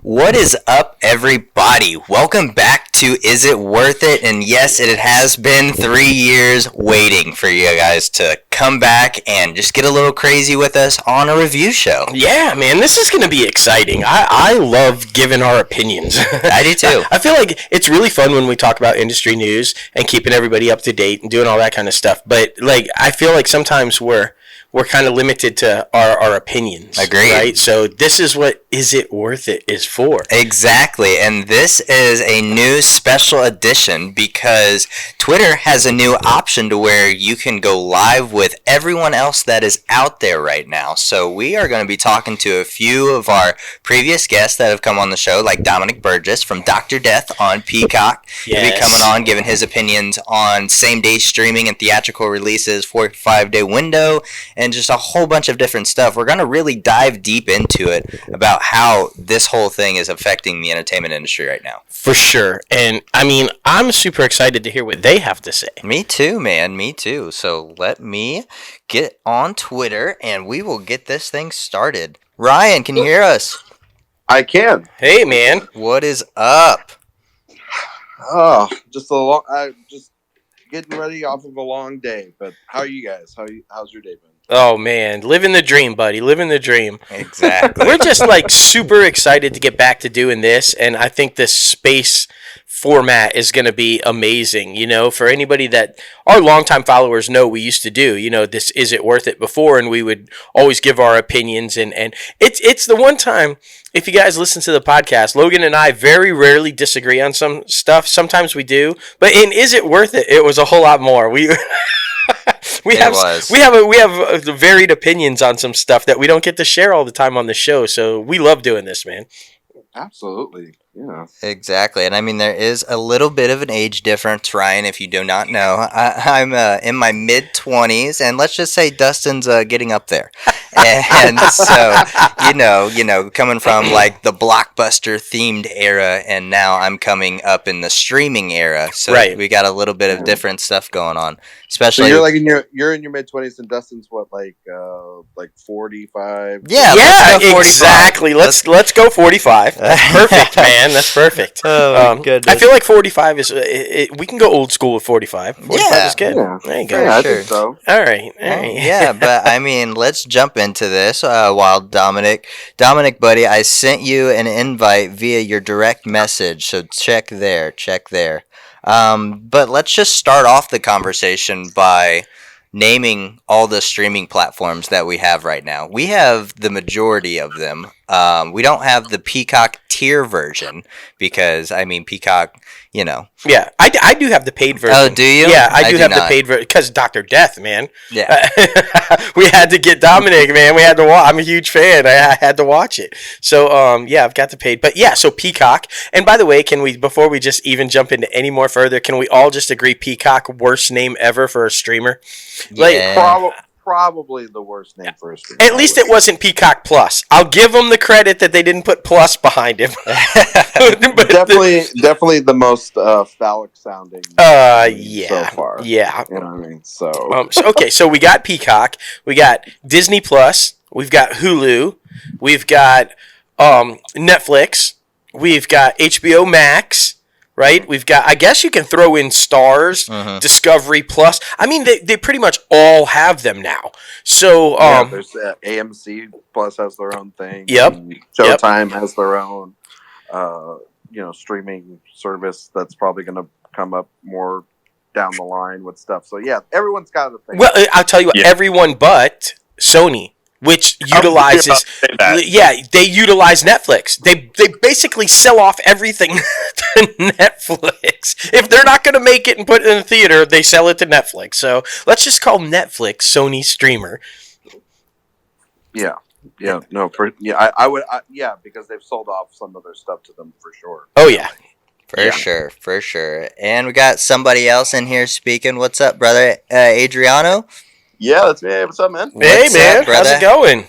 What is up, everybody? Welcome back to Is It Worth It? And yes, it has been 3 years waiting for you guys to come back and just get a little crazy with us on a review show. Yeah, man, this is going to be exciting. I love giving our opinions. I do too. I feel like it's really fun when we talk about industry news and keeping everybody up to date and doing all that kind of stuff. But I feel like sometimes we're kind of limited to our opinions. Agreed. Right? So this is what Is It Worth It is for. Exactly. And this is a new special edition because Twitter has a new option to where you can go live with everyone else that is out there right now. So we are going to be talking to a few of our previous guests that have come on the show, like Dominic Burgess from Dr. Death on Peacock. Yes. He'll be coming on, giving his opinions on same-day streaming and theatrical releases, 45-day window, and just a whole bunch of different stuff. We're going to really dive deep into it about how this whole thing is affecting the entertainment industry right now. For sure. And, I mean, I'm super excited to hear what they have to say. Me too, man. Me too. So let me get on Twitter, and we will get this thing started. Ryan, can you hear us? I can. Hey, man. What is up? Oh, just getting ready off of a long day. But how are you guys? How's your day been? Oh, man. Living the dream, buddy. Living the dream. Exactly. We're just, super excited to get back to doing this, and I think this space format is going to be amazing. You know, for anybody that our longtime followers know we used to do, this Is It Worth It before, and we would always give our opinions, and it's the one time, if you guys listen to the podcast, Logan and I very rarely disagree on some stuff. Sometimes we do, but in Is It Worth It, it was a whole lot more. We have varied opinions on some stuff that we don't get to share all the time on the show, so we love doing this, man. Absolutely, yeah. Exactly, and I mean there is a little bit of an age difference, Ryan. If you do not know, I'm in my mid-20s, and let's just say Dustin's getting up there, and so coming from like the blockbuster themed era, and now I'm coming up in the streaming era. So right. We got a little bit of different stuff going on. Especially, so you're in your mid-20s, and Dustin's what, like 45? Yeah, let's go 45. Exactly. Let's go 45. That's perfect, man. That's perfect. Oh my goodness. I feel like 45 is. We can go old school with 45. 45 is good. Yeah. There you go. Yeah, I Sure. think so. All right. Yeah, but I mean, let's jump into this. While Dominic, buddy, I sent you an invite via your direct message, so check there. But let's just start off the conversation by naming all the streaming platforms that we have right now. We have the majority of them. We don't have the Peacock tier version because, I mean, Peacock, Yeah, I do have the paid version. Oh, do you? Yeah, I do have not. the paid version because Dr. Death, man. Yeah. We had to get Dominic, man. We had to watch. I'm a huge fan. I had to watch it. So, yeah, I've got the paid. But yeah, so Peacock. And by the way, before we just even jump into any more further, can we all just agree Peacock, worst name ever for a streamer? Yeah. Probably the worst name for a streamer. At least it wasn't Peacock Plus. I'll give them the credit that they didn't put Plus behind him. definitely the most phallic sounding. Yeah. So far. Yeah. You know what I mean? So. Okay, so we got Peacock, we got Disney Plus, we've got Hulu, we've got Netflix, we've got HBOMax. Right? We've got, I guess you can throw in Starz, Discovery Plus. I mean, they pretty much all have them now. So, there's AMC Plus has their own thing. Yep. Showtime has their own, streaming service that's probably going to come up more down the line with stuff. So, yeah, everyone's got a thing. Well, I'll tell you what, everyone but Sony, which utilizes, they utilize Netflix. They basically sell off everything to Netflix. If they're not going to make it and put it in the theater, they sell it to Netflix. So let's just call Netflix Sony's streamer. Yeah. Yeah. No. I would. Because they've sold off some of their stuff to them for sure. Oh yeah. For sure. And we got somebody else in here speaking. What's up, brother? Adriano? Yeah, that's me. Hey, what's up, man? Hey, man. How's it going?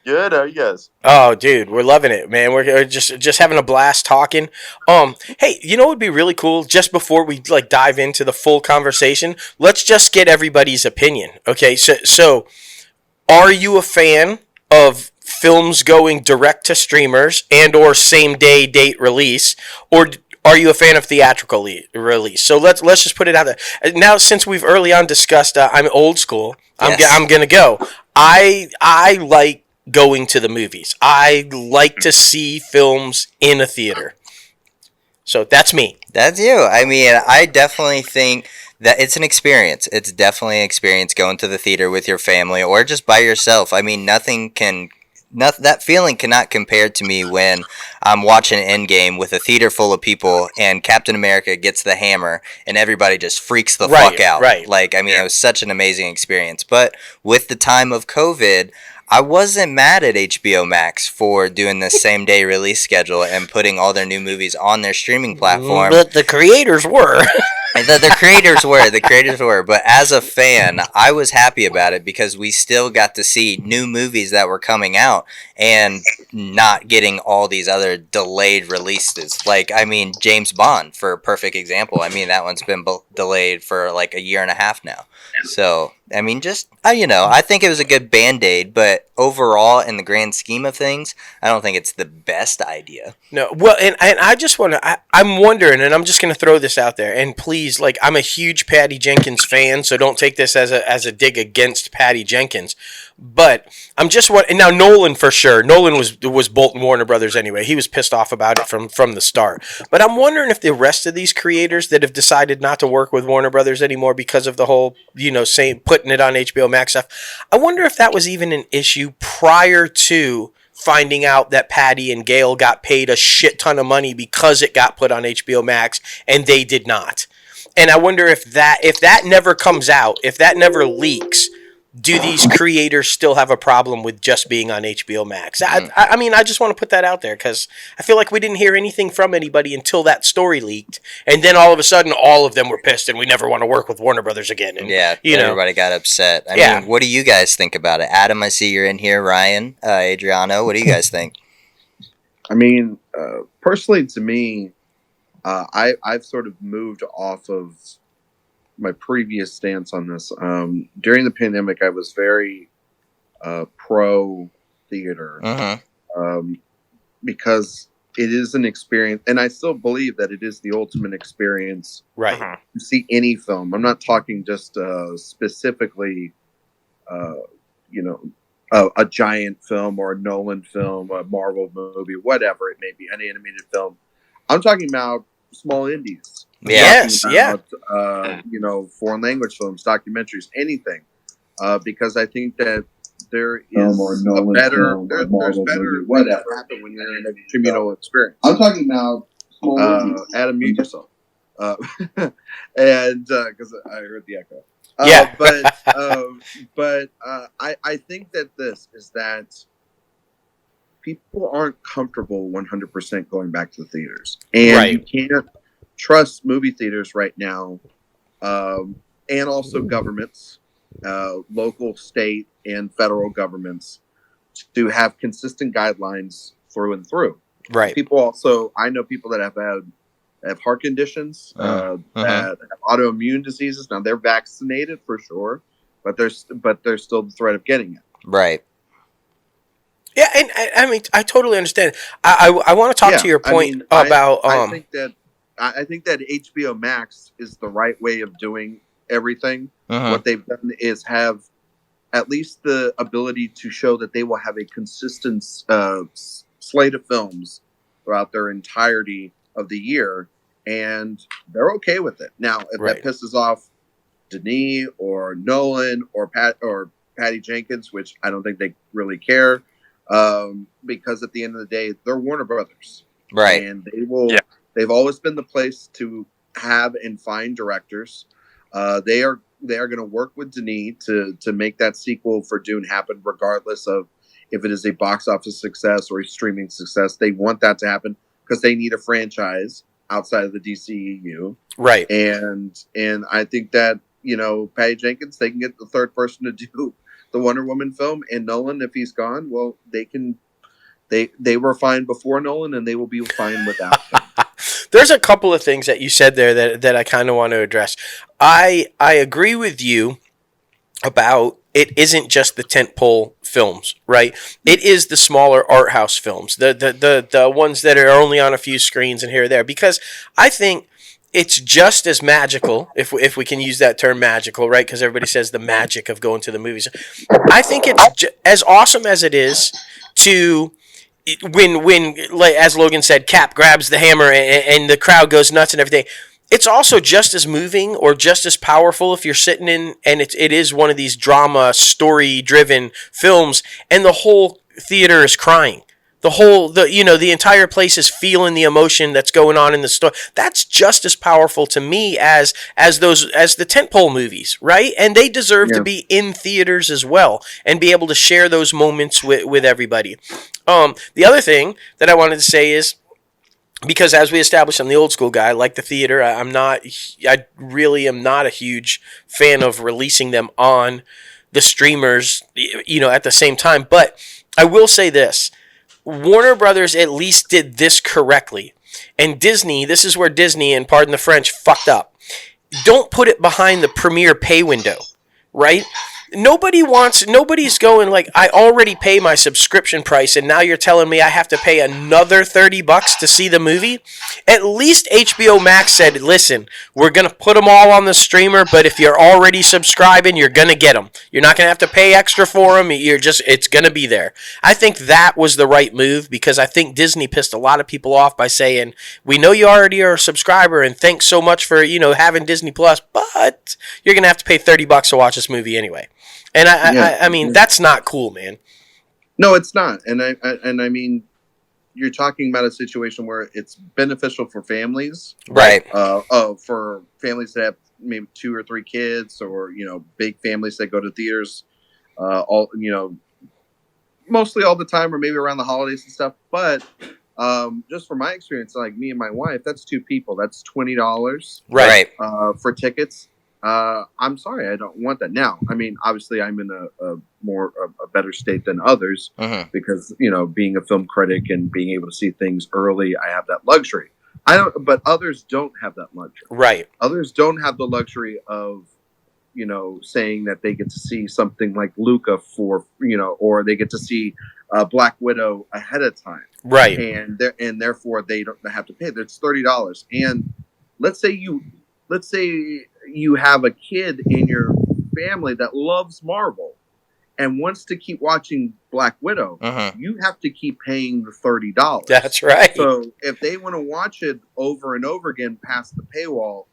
Good. How are you guys? Oh, dude, we're loving it, man. We're just having a blast talking. Hey, you know what would be really cool? Just before we dive into the full conversation, let's just get everybody's opinion. Okay, so are you a fan of films going direct to streamers and or same day date release, or are you a fan of theatrical release? So let's just put it out there. Now, since we've early on discussed, I'm old school. Yes. I'm gonna go. I like going to the movies. I like to see films in a theater. So that's me. That's you. I mean, I definitely think that it's an experience. It's definitely an experience going to the theater with your family or just by yourself. I mean, that feeling cannot compare to me when I'm watching Endgame with a theater full of people and Captain America gets the hammer and everybody just freaks the fuck out. Right. Like, I mean, it was such an amazing experience. But with the time of COVID, I wasn't mad at HBOMax for doing the same day release schedule and putting all their new movies on their streaming platform. But the creators were. The creators were, but as a fan, I was happy about it because we still got to see new movies that were coming out and not getting all these other delayed releases. Like, I mean, James Bond, for a perfect example. I mean, that one's been delayed for like a year and a half now. So, I mean, just, I think it was a good Band-Aid, but overall, in the grand scheme of things, I don't think it's the best idea. No, well, and I just want to, I'm wondering, and I'm just going to throw this out there, and please, like, I'm a huge Patty Jenkins fan, so don't take this as a dig against Patty Jenkins, but I'm just wondering, now Nolan for sure, Nolan was bolting Warner Brothers anyway, he was pissed off about it from the start, but I'm wondering if the rest of these creators that have decided not to work with Warner Brothers anymore because of the whole, saying, putting it on HBO Max stuff, I wonder if that was even an issue prior to finding out that Patty and Gail got paid a shit ton of money because it got put on HBO Max and they did not. And I wonder if that never comes out, if that never leaks, do these creators still have a problem with just being on HBO Max? I mean, I just want to put that out there because I feel like we didn't hear anything from anybody until that story leaked. And then all of a sudden, all of them were pissed and we never want to work with Warner Brothers again. And, everybody got upset. I mean, what do you guys think about it? Adam, I see you're in here. Ryan, Adriano, what do you guys think? I mean, personally to me, I've sort of moved off of my previous stance on this. During the pandemic, I was very pro theater because it is an experience, and I still believe that it is the ultimate experience. Right. To see any film. I'm not talking just specifically, a giant film or a Nolan film, a Marvel movie, whatever it may be, an animated film. I'm talking about small indies. Yes, foreign language films, documentaries, anything, because I think that there is a better, whatever happen when you're in a communal experience. I'm talking about small Adam, mute yourself, and because I heard the echo. But I think that this is that people aren't comfortable 100% going back to the theaters, and you can't trust movie theaters right now, and also governments, local, state, and federal governments, to have consistent guidelines through and through. Right. People also, I know people that have heart conditions, that have autoimmune diseases. Now they're vaccinated for sure, but there's still the threat of getting it. Right. Yeah, and I mean, I totally understand. I want to talk to your point about. I think that HBO Max is the right way of doing everything. What they've done is have at least the ability to show that they will have a consistent slate of films throughout their entirety of the year, and they're okay with it. Now, if that pisses off Denis or Nolan or Patty Jenkins, which I don't think they really care, because at the end of the day, they're Warner Brothers, right? And they will. Yeah. They've always been the place to have and find directors. They are going to work with Denis to make that sequel for Dune happen, regardless of if it is a box office success or a streaming success. They want that to happen because they need a franchise outside of the DCEU, right? And I think that Patty Jenkins, they can get the third person to do the Wonder Woman film, and Nolan, if he's gone, well, they can. They were fine before Nolan, and they will be fine without him. There's a couple of things that you said there that I kind of want to address. I agree with you about it isn't just the tentpole films, right? It is the smaller art house films, the ones that are only on a few screens and here or there. Because I think it's just as magical, if we can use that term magical, right? Because everybody says the magic of going to the movies. I think it's as awesome as it is to when like, as Logan said, Cap grabs the hammer and the crowd goes nuts and everything. It's also just as moving or just as powerful if you're sitting in and it is one of these drama story driven films and the whole theater is crying. The entire place is feeling the emotion that's going on in the story. That's just as powerful to me as the tentpole movies, right? And they deserve to be in theaters as well and be able to share those moments with everybody. The other thing that I wanted to say is, because as we established, I'm the old school guy. I like the theater. I really am not a huge fan of releasing them on the streamers, at the same time. But I will say this. Warner Brothers at least did this correctly. And Disney, this is where Disney, and pardon the French, fucked up. Don't put it behind the premiere pay window, right? Nobody's going like, I already pay my subscription price and now you're telling me I have to pay another $30 to see the movie? At least HBO Max said, listen, we're going to put them all on the streamer, but if you're already subscribing, you're going to get them. You're not going to have to pay extra for them. It's going to be there. I think that was the right move because I think Disney pissed a lot of people off by saying, we know you already are a subscriber and thanks so much for, having Disney Plus, but you're going to have to pay $30 to watch this movie anyway. And I mean, that's not cool, man. No, it's not. And I mean, you're talking about a situation where it's beneficial for families, right? For families that have maybe 2 or 3 kids, or big families that go to theaters, mostly all the time, or maybe around the holidays and stuff. But just from my experience, like me and my wife, that's 2 people. That's $20, right? For tickets. I'm sorry, I don't want that. Now, I mean, obviously I'm in a better state than others, because, being a film critic and being able to see things early, I have that luxury. But others don't have that luxury. Right. Others don't have the luxury of, saying that they get to see something like Luca or they get to see Black Widow ahead of time. Right. And therefore they don't have to pay. It's $30. And let's say you have a kid in your family that loves Marvel and wants to keep watching Black Widow, you have to keep paying the $30. That's right. So if they want to watch it over and over again past the paywall,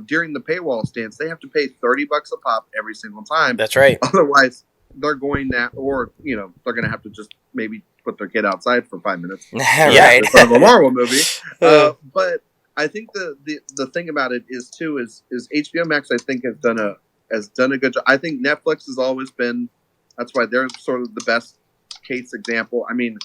during the paywall stance, they have to pay $30 a pop every single time. That's right. Otherwise, they're going they're going to have to just maybe put their kid outside for 5 minutes. Right. In front of a Marvel movie. But I think the thing about it is HBO Max, I think, has done a good job. I think Netflix has always been, that's why they're sort of the best case example. I mean,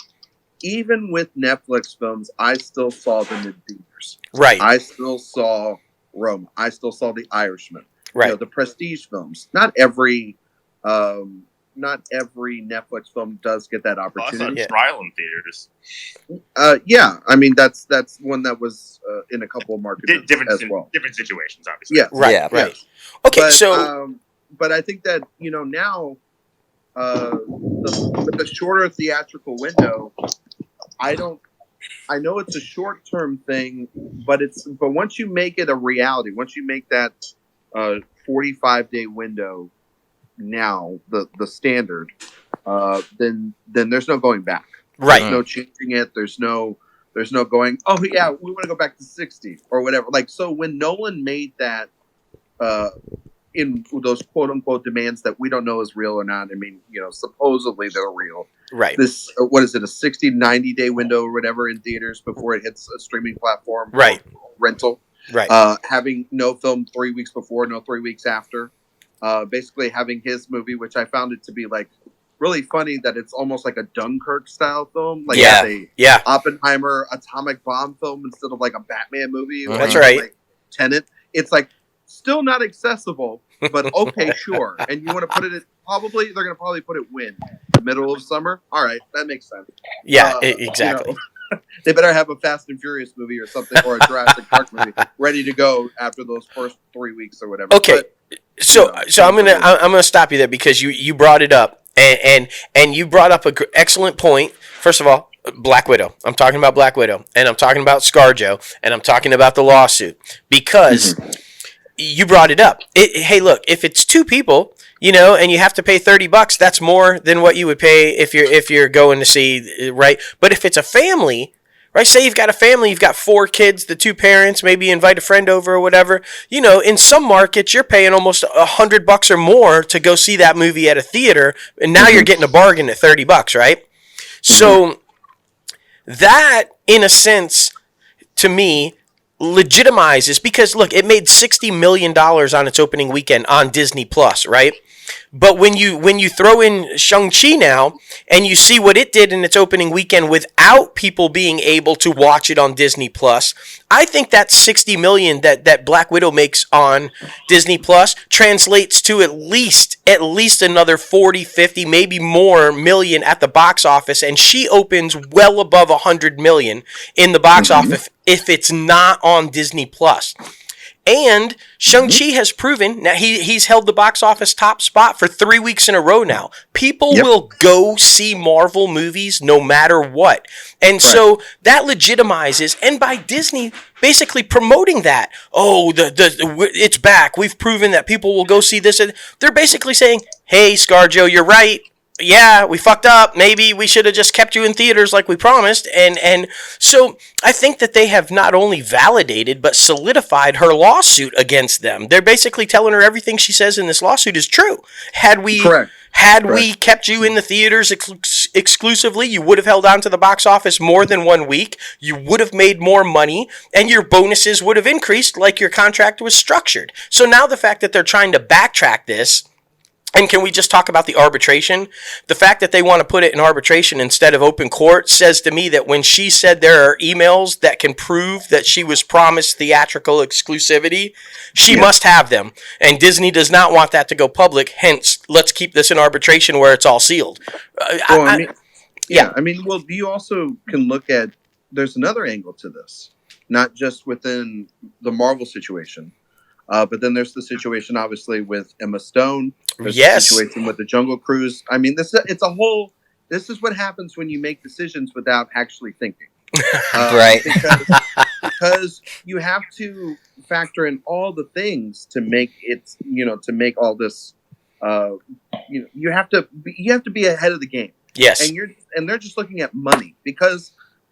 even with Netflix films, I still saw them in theaters. Right. I still saw Roma. I still saw The Irishman. Right. The prestige films. Not every Netflix film does get that opportunity. I saw Trial in theaters. Yeah, I mean that's one that was in a couple of markets as well. Different situations, obviously. Yeah, right, yeah. Right. Okay, but I think that now with the shorter theatrical window, I know it's a short-term thing, but once you make it a reality, once you make that 45-day window now the standard, then there's no going back. Right. There's no changing it. There's no going, oh yeah, we want to go back to 60 or whatever. Like, so when Nolan made that in those quote unquote demands that we don't know is real or not. I mean, supposedly they're real. Right. This, what is it, a 60, 90 day window or whatever in theaters before it hits a streaming platform. Right. Rental. Right. Having no film 3 weeks before, no 3 weeks after. Basically having his movie, which I found it to be like really funny that it's almost like a Dunkirk style film. Like yeah. Oppenheimer atomic bomb film instead of like a Batman movie. That's right. Like Tenet. It's like still not accessible, but okay, sure. And you want to put it in, they're going to probably put it middle of summer. All right. That makes sense. Yeah, exactly. They better have a Fast and Furious movie or something, or a Jurassic Park movie ready to go after those first 3 weeks or whatever. Okay. So I'm gonna stop you there because you brought it up and you brought up an excellent point. First of all, Black Widow. I'm talking about Black Widow, and I'm talking about ScarJo, and I'm talking about the lawsuit because you brought it up. Hey, look, if it's two people, and you have to pay $30, that's more than what you would pay if you're going to see, right? But if it's a family. Right, say you've got a family, you've got 4 kids, the 2 parents, maybe invite a friend over or whatever. In some markets, you're paying almost $100 or more to go see that movie at a theater, and now you're getting a bargain at $30, right? So that, in a sense, to me, legitimizes because look, it made $60 million on its opening weekend on Disney Plus, right? But when you throw in Shang-Chi now and you see what it did in its opening weekend without people being able to watch it on Disney Plus, I think that $60 million that Black Widow makes on Disney Plus translates to at least another 40, 50, maybe more million at the box office, and she opens well above 100 million in the box office if it's not on Disney Plus. And Shang-Chi has proven now he's held the box office top spot for 3 weeks in a row now. People will go see Marvel movies no matter what. And so that legitimizes, and by Disney basically promoting that, it's back. We've proven that people will go see this. They're basically saying, hey, ScarJo, you're right. Yeah, we fucked up. Maybe we should have just kept you in theaters like we promised. And so I think that they have not only validated but solidified her lawsuit against them. They're basically telling her everything she says in this lawsuit is true. Had we kept you in the theaters exclusively, you would have held on to the box office more than 1 week. You would have made more money, and your bonuses would have increased like your contract was structured. So now the fact that they're trying to backtrack this. And can we just talk about the arbitration? The fact that they want to put it in arbitration instead of open court says to me that when she said there are emails that can prove that she was promised theatrical exclusivity, she must have them. And Disney does not want that to go public. Hence, let's keep this in arbitration where it's all sealed. You also can look at, there's another angle to this, not just within the Marvel situation. But then there's the situation, obviously, with Emma Stone. There's the situation with the Jungle Cruise. I mean, this is what happens when you make decisions without actually thinking. Right. Because you have to factor in all the things to make it, to make all this, you have to be ahead of the game. Yes. And they're just looking at money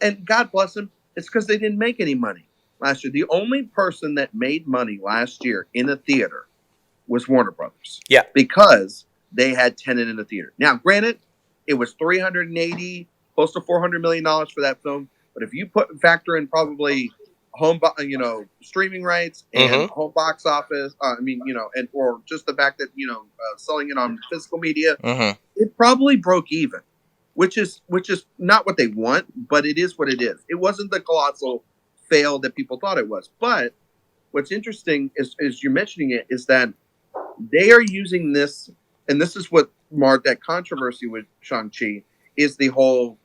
and God bless them, it's because they didn't make any money last year. The only person that made money last year in a theater was Warner Brothers. Yeah. Because they had Tenet in the theater. Now, granted, it was $380, close to $400 million for that film. But if you factor in probably streaming rights and home box office, or just the fact that, selling it on physical media, it probably broke even, which is not what they want, but it is what it is. It wasn't the colossal fail that people thought it was. But what's interesting is you're mentioning it, is that they are using this, and this is what marked that controversy with Shang-Chi, is the whole,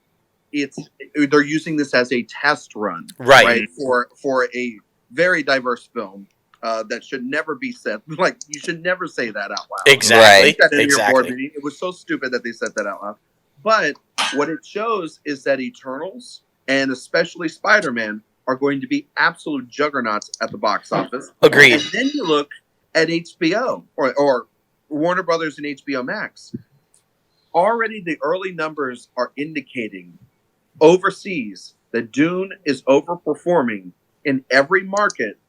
they're using this as a test run, right? For a very diverse film that should never be said. Like, you should never say that out loud. Exactly. Your board meeting. It was so stupid that they said that out loud. But what it shows is that Eternals, and especially Spider-Man, are going to be absolute juggernauts at the box office. Agreed. And then you look at HBO or Warner Brothers and HBOMax. Already the early numbers are indicating overseas that Dune is overperforming in every market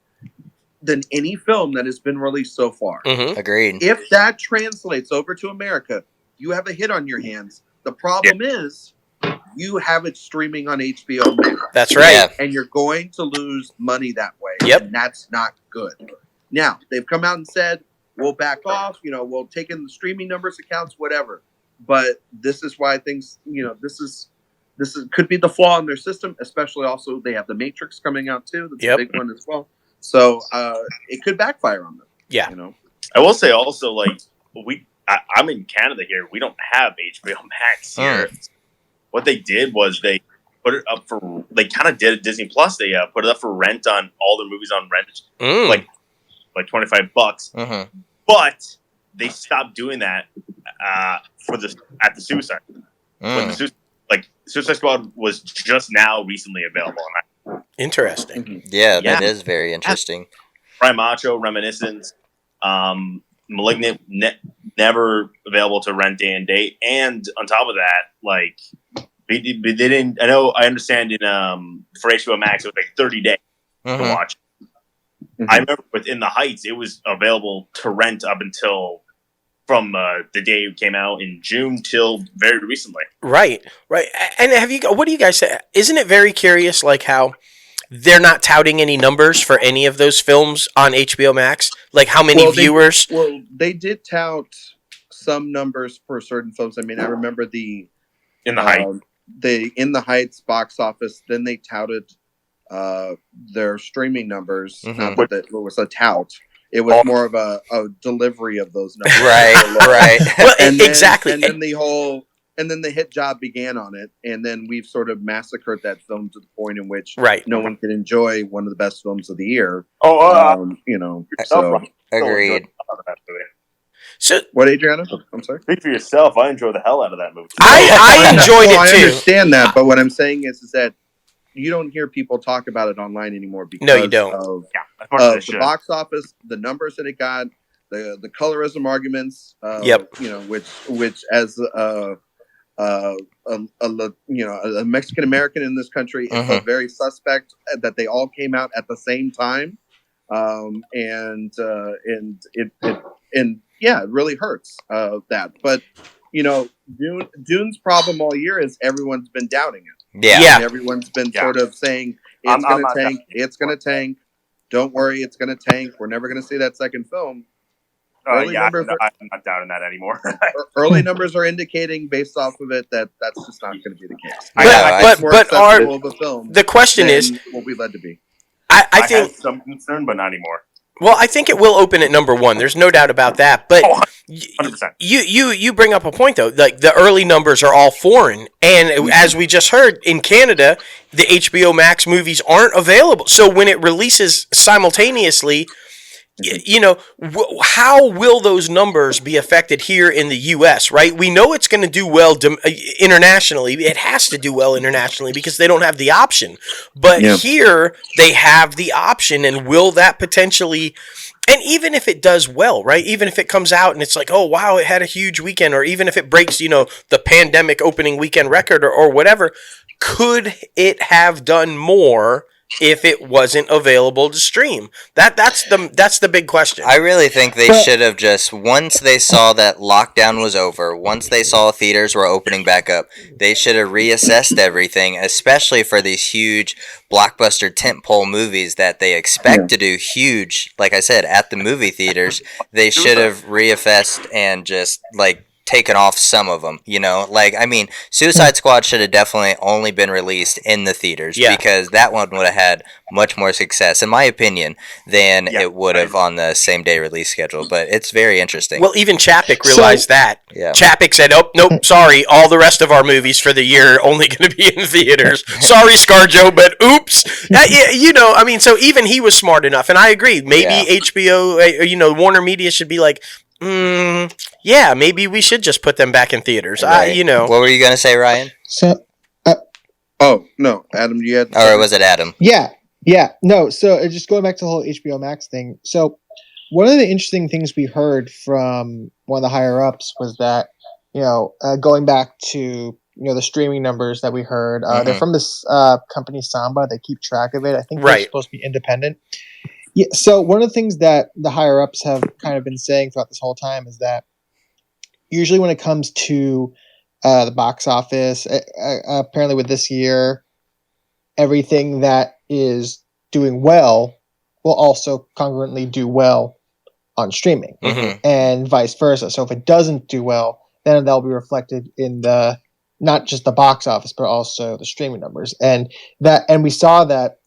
than any film that has been released so far. Agreed. If that translates over to America, you have a hit on your hands. The problem is, you have it streaming on HBO Max. That's right. Yeah. And you're going to lose money that way. Yep. And that's not good. Now, they've come out and said, we'll back off, we'll take in the streaming numbers, accounts, whatever. But this is why things, this could be the flaw in their system, especially also they have The Matrix coming out too. That's a big one as well. So it could backfire on them. Yeah. I will say also, I'm in Canada here. We don't have HBO Max here. What they did was they put it up they kind of did it Disney Plus. They put it up for rent on all their movies on rent, like $25. But they stopped doing that at the Suicide. When the Suicide Squad was just now recently available. Interesting. Mm-hmm. Yeah, that is very interesting. Prime Macho, Reminiscence, Malignant, never available to rent day and date. And on top of that, like they didn't. I understand in for HBOMax it was like 30 days to watch. Mm-hmm. I remember within the Heights, it was available to rent up until from the day it came out in June till very recently. Right. And what do you guys say? Isn't it very curious, like how they're not touting any numbers for any of those films on HBO Max? Like how many viewers? They did tout some numbers for certain films. I mean, I remember the In the Heights box office. Then they touted their streaming numbers. Not that it was a tout. It was more of a delivery of those numbers. Right. Well, exactly. And then the hit job began on it, and then we've sort of massacred that film to the point in which no one can enjoy one of the best films of the year. Agreed. So, what, Adriana? I'm sorry. Speak for yourself. I enjoyed the hell out of that movie. I enjoyed it too. I understand that, but what I'm saying is that you don't hear people talk about it online anymore because you don't. of the box office, the numbers that it got, the colorism arguments. Which as a Mexican American in this country, it's very suspect that they all came out at the same time, it really hurts that. But Dune's problem all year is everyone's been doubting it. Yeah. And everyone's been sort of saying it's going to tank. It's going to tank. Don't worry, it's going to tank. We're never going to see that second film. I'm not doubting that anymore. Early numbers are indicating, based off of it, that that's just not going to be the case. The question is, what we led to be. I think had some concern, but not anymore. Well, I think it will open at number one. There's no doubt about that. But 100%. You bring up a point though. Like the early numbers are all foreign, and as we just heard in Canada, the HBO Max movies aren't available. So when it releases simultaneously, how will those numbers be affected here in the U.S., right? We know it's going to do well internationally. It has to do well internationally because they don't have the option. But here, they have the option, and will that potentially... And even if it does well, right? Even if it comes out and it's like, oh, wow, it had a huge weekend, or even if it breaks, the pandemic opening weekend record or whatever, could it have done more if it wasn't available to stream? That's the big question. I really think they should have just, once they saw that lockdown was over, once they saw theaters were opening back up, they should have reassessed everything, especially for these huge blockbuster tentpole movies that they expect to do huge, like I said, at the movie theaters. They should have reassessed and just taken off some of them, Suicide Squad should have definitely only been released in the theaters because that one would have had much more success, in my opinion, than it would have on the same day release schedule. But it's very interesting. Well, even Chapek realized that. Yeah. Chapek said, "Oh, nope, sorry, all the rest of our movies for the year are only going to be in theaters. Sorry, ScarJo, but oops." So even he was smart enough, and I agree. Maybe HBO, Warner Media should be like, maybe we should just put them back in theaters. Right. What were you gonna say, Ryan? So, no, Adam, you had. Or was it Adam? Yeah. No, so just going back to the whole HBO Max thing. So, one of the interesting things we heard from one of the higher ups was that going back to the streaming numbers that we heard, they're from this company Samba. They keep track of it. I think they're supposed to be independent. Yeah, so one of the things that the higher ups have kind of been saying throughout this whole time is that usually when it comes to the box office, apparently with this year, everything that is doing well will also congruently do well on streaming, and vice versa. So if it doesn't do well, then that'll be reflected in not just the box office, but also the streaming numbers. And we saw that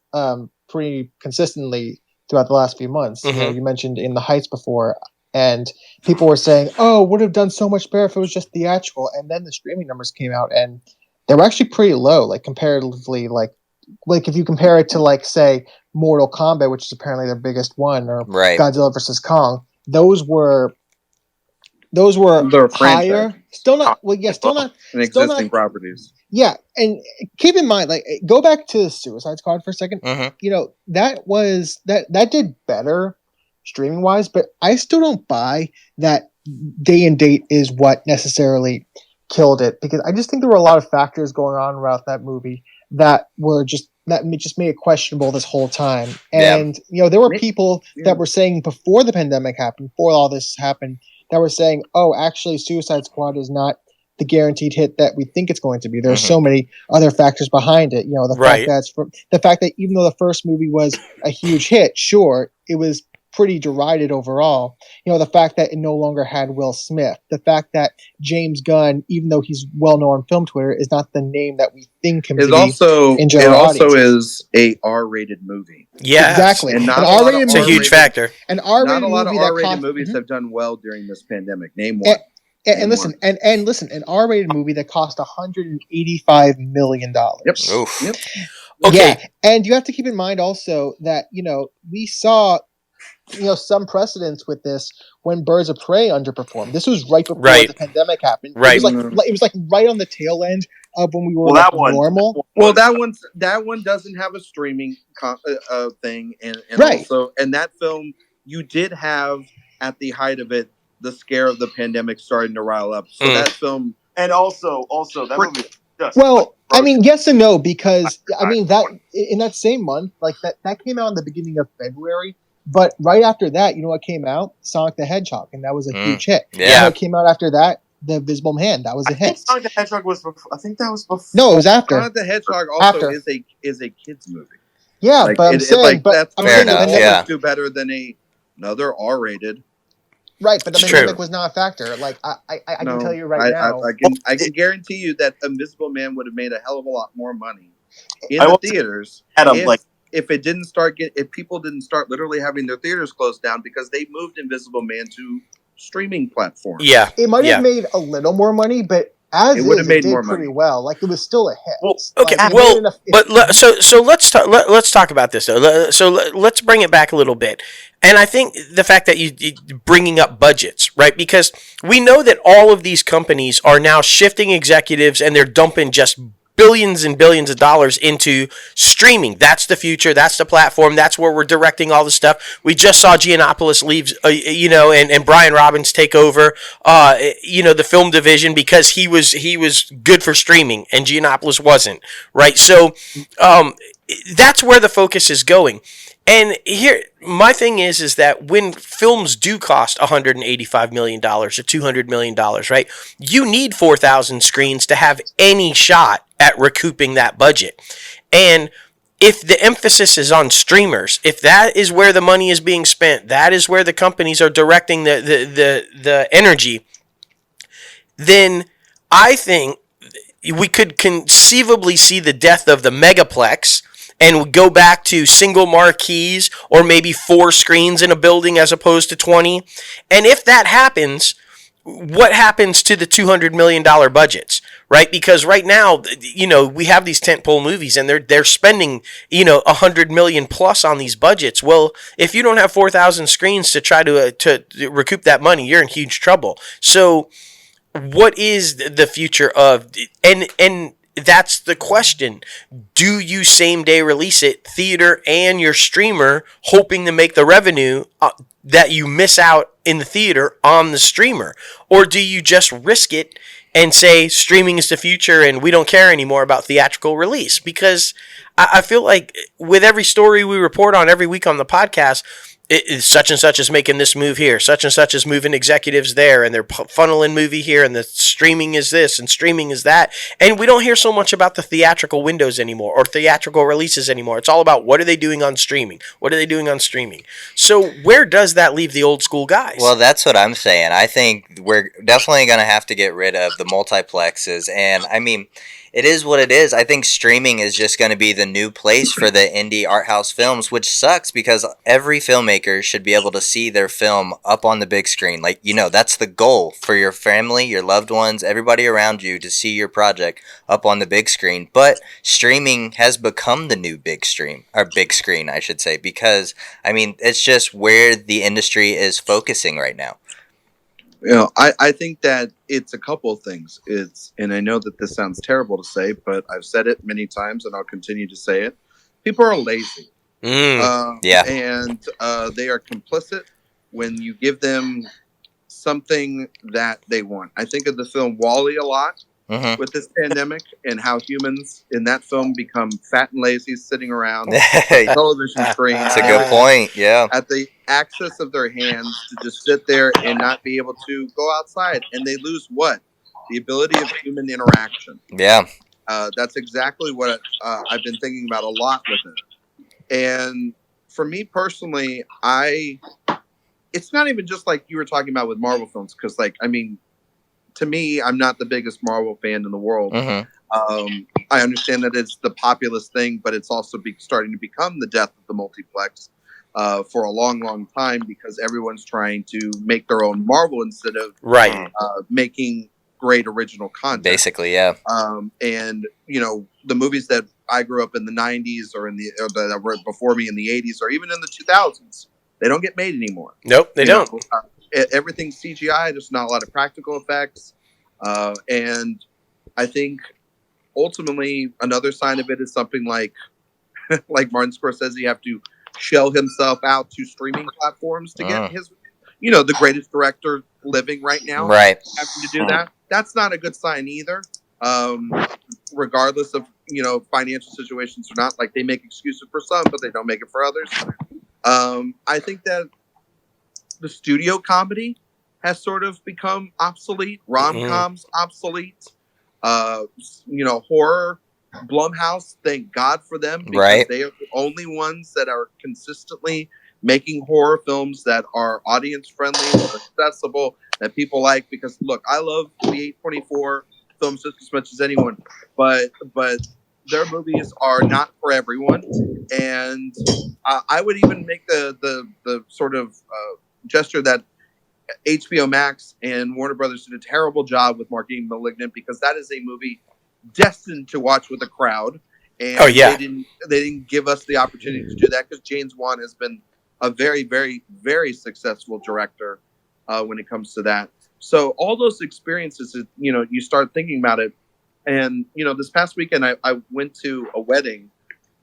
pretty consistently throughout the last few months. You mentioned In the Heights before, and people were saying, oh, would have done so much better if it was just theatrical. And then the streaming numbers came out, and they were actually pretty low, comparatively, like if you compare it to, say, Mortal Kombat, which is apparently their biggest one, or Godzilla vs. Kong, those were They're higher. Still not. Well, yeah, still not. and Still existing not. properties. Yeah, and keep in mind, like, go back to Suicide Squad for a second. Mm-hmm. You know, that did better streaming wise, but I still don't buy that day and date is what necessarily killed it, because I just think there were a lot of factors going on around that movie that just made it questionable this whole time. And you know, there were people that were saying before the pandemic happened, before all this happened, that were saying, "Oh, actually, Suicide Squad is not the guaranteed hit that we think it's going to be. There are so many other factors behind it. You know, the fact that even though the first movie was a huge hit, sure, it was pretty derided overall. You know, the fact that it no longer had Will Smith, the fact that James Gunn, even though he's well known on film Twitter, is not the name that we think him to be in general audiences. Is a R-rated movie. Yeah, exactly. And an R-rated it's a huge factor. An R-rated not a lot of movie R-rated movies have done well during this pandemic. Name one. And listen, an R-rated movie that cost $185 million. Yep. Oof. Yep. Okay. Yeah, and you have to keep in mind also that, you know, we saw, you know, some precedents with this when Birds of Prey underperformed. This was right before the pandemic happened. Right. It was like right on the tail end of when we were normal. Well, that one doesn't have a streaming thing, and also, and that film you did have at the height of it, the scare of the pandemic starting to rile up. So that film, and also that movie. I mean, yes and no, because I mean that in that same month, like that came out in the beginning of February, but right after that, you know what came out? Sonic the Hedgehog, and that was a huge hit. Yeah. You know what came out after that? The Invisible Man, that was a hit. Sonic the Hedgehog was before. I think that was before. No, it was after. Sonic the Hedgehog also is a kids movie. Yeah, like, but I'm saying, that's fair enough. Yeah, do better than another R-rated. Right, but the pandemic was not a factor. Like I can tell you right now, I can guarantee you that Invisible Man would have made a hell of a lot more money in the theaters if people didn't start literally having their theaters closed down because they moved Invisible Man to streaming platforms. Yeah, it might have made a little more money, but it would have made more money. Pretty well. Like, it was still a hit. Well, okay, so let's talk about this though. So let's bring it back a little bit. And I think the fact that you bringing up budgets, right? Because we know that all of these companies are now shifting executives and they're dumping just billions and billions of dollars into streaming. That's the future. That's the platform. That's where we're directing all the stuff. We just saw Giannopoulos leave, and Brian Robbins take over, the film division because he was good for streaming and Giannopoulos wasn't, right? So that's where the focus is going. And here, my thing is that when films do cost $185 million or $200 million, right, you need 4,000 screens to have any shot at recouping that budget. And if the emphasis is on streamers, if that is where the money is being spent, that is where the companies are directing the energy, then I think we could conceivably see the death of the megaplex and go back to single marquees or maybe 4 screens in a building as opposed to 20. And if that happens, what happens to the $200 million budgets, right? Because right now, we have these tentpole movies and they're spending, $100 million plus on these budgets. Well, if you don't have 4,000 screens to try to recoup that money, you're in huge trouble. So what is the future of, and that's the question. Do you same day release it, theater and your streamer, hoping to make the revenue that you miss out in the theater on the streamer? Or do you just risk it and say streaming is the future and we don't care anymore about theatrical release? Because I feel like with every story we report on every week on the podcast, such and such is making this move here, such and such is moving executives there, and they're funneling movie here, and the streaming is this and streaming is that. And we don't hear so much about the theatrical windows anymore or theatrical releases anymore. It's all about what are they doing on streaming? What are they doing on streaming? So where does that leave the old school guys? Well, that's what I'm saying. I think we're definitely going to have to get rid of the multiplexes. And I mean, it is what it is. I think streaming is just going to be the new place for the indie art house films, which sucks because every filmmaker filmmakers should be able to see their film up on the big screen. Like, that's the goal for your family, your loved ones, everybody around you to see your project up on the big screen. But streaming has become the new big screen, I should say, because, it's just where the industry is focusing right now. I think that it's a couple of things. And I know that this sounds terrible to say, but I've said it many times and I'll continue to say it. People are lazy. Yeah. And they are complicit when you give them something that they want. I think of the film WALL-E a lot with this pandemic and how humans in that film become fat and lazy sitting around the television screen. That's a good point, yeah. At the access of their hands to just sit there and not be able to go outside. And they lose what? The ability of human interaction. Yeah. That's exactly what I've been thinking about a lot with it. And for me personally, it's not even just like you were talking about with Marvel films, because to me, I'm not the biggest Marvel fan in the world. I understand that it's the populist thing, but it's also starting to become the death of the multiplex for a long, long time, because everyone's trying to make their own Marvel instead of making great original content. Basically, yeah. And the movies that I grew up in the 90s or that were before me in the 80s or even in the 2000s, they don't get made anymore. Nope, they don't. Everything's CGI. There's not a lot of practical effects. And I think ultimately another sign of it is something like Martin Scorsese, you have to shell himself out to streaming platforms to get his, the greatest director living right now. Right. Having to do that. That's not a good sign either. Regardless of, financial situations or not, like they make excuses for some, but they don't make it for others. I think that the studio comedy has sort of become obsolete. Rom-coms obsolete. Horror, Blumhouse, thank God for them, because they are the only ones that are consistently making horror films that are audience friendly, accessible, that people like. Because look, I love the A24 films just as much as anyone, but their movies are not for everyone. And I would even make the sort of gesture that HBOMax and Warner Brothers did a terrible job with marketing *Malignant*, because that is a movie destined to watch with a crowd. And they didn't give us the opportunity to do that, because James Wan has been a very, very, very successful director when it comes to that. So all those experiences, you start thinking about it. And, this past weekend, I went to a wedding.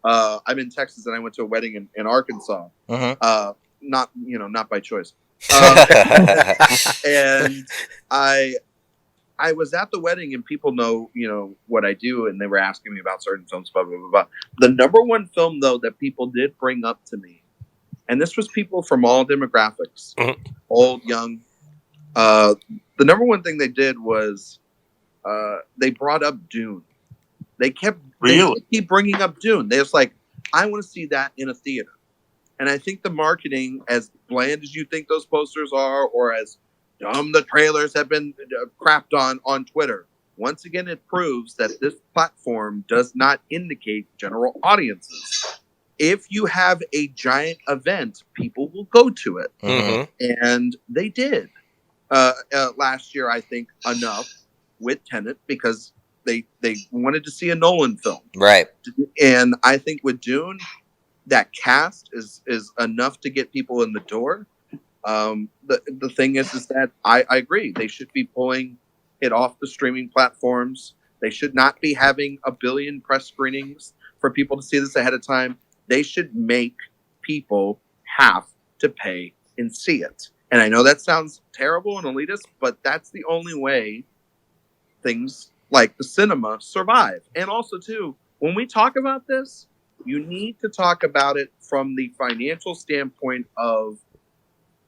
I'm in Texas, and I went to a wedding in Arkansas. Not by choice. And I was at the wedding, and people know, what I do, and they were asking me about certain films, blah, blah, blah, blah. The number one film, though, that people did bring up to me, and this was people from all demographics, old, young. The number one thing they did was they brought up Dune. They keep bringing up Dune. They're just like, I want to see that in a theater. And I think the marketing, as bland as you think those posters are, or as dumb the trailers have been crapped on Twitter, once again, it proves that this platform does not indicate general audiences. If you have a giant event, people will go to it. And they did. Last year, I think, enough with Tenet, because they wanted to see a Nolan film. Right. And I think with Dune, that cast is enough to get people in the door. The thing is that I agree. They should be pulling it off the streaming platforms. They should not be having a billion press screenings for people to see this ahead of time. They should make people have to pay and see it. And I know that sounds terrible and elitist, but that's the only way things like the cinema survive. And also, too, when we talk about this, you need to talk about it from the financial standpoint of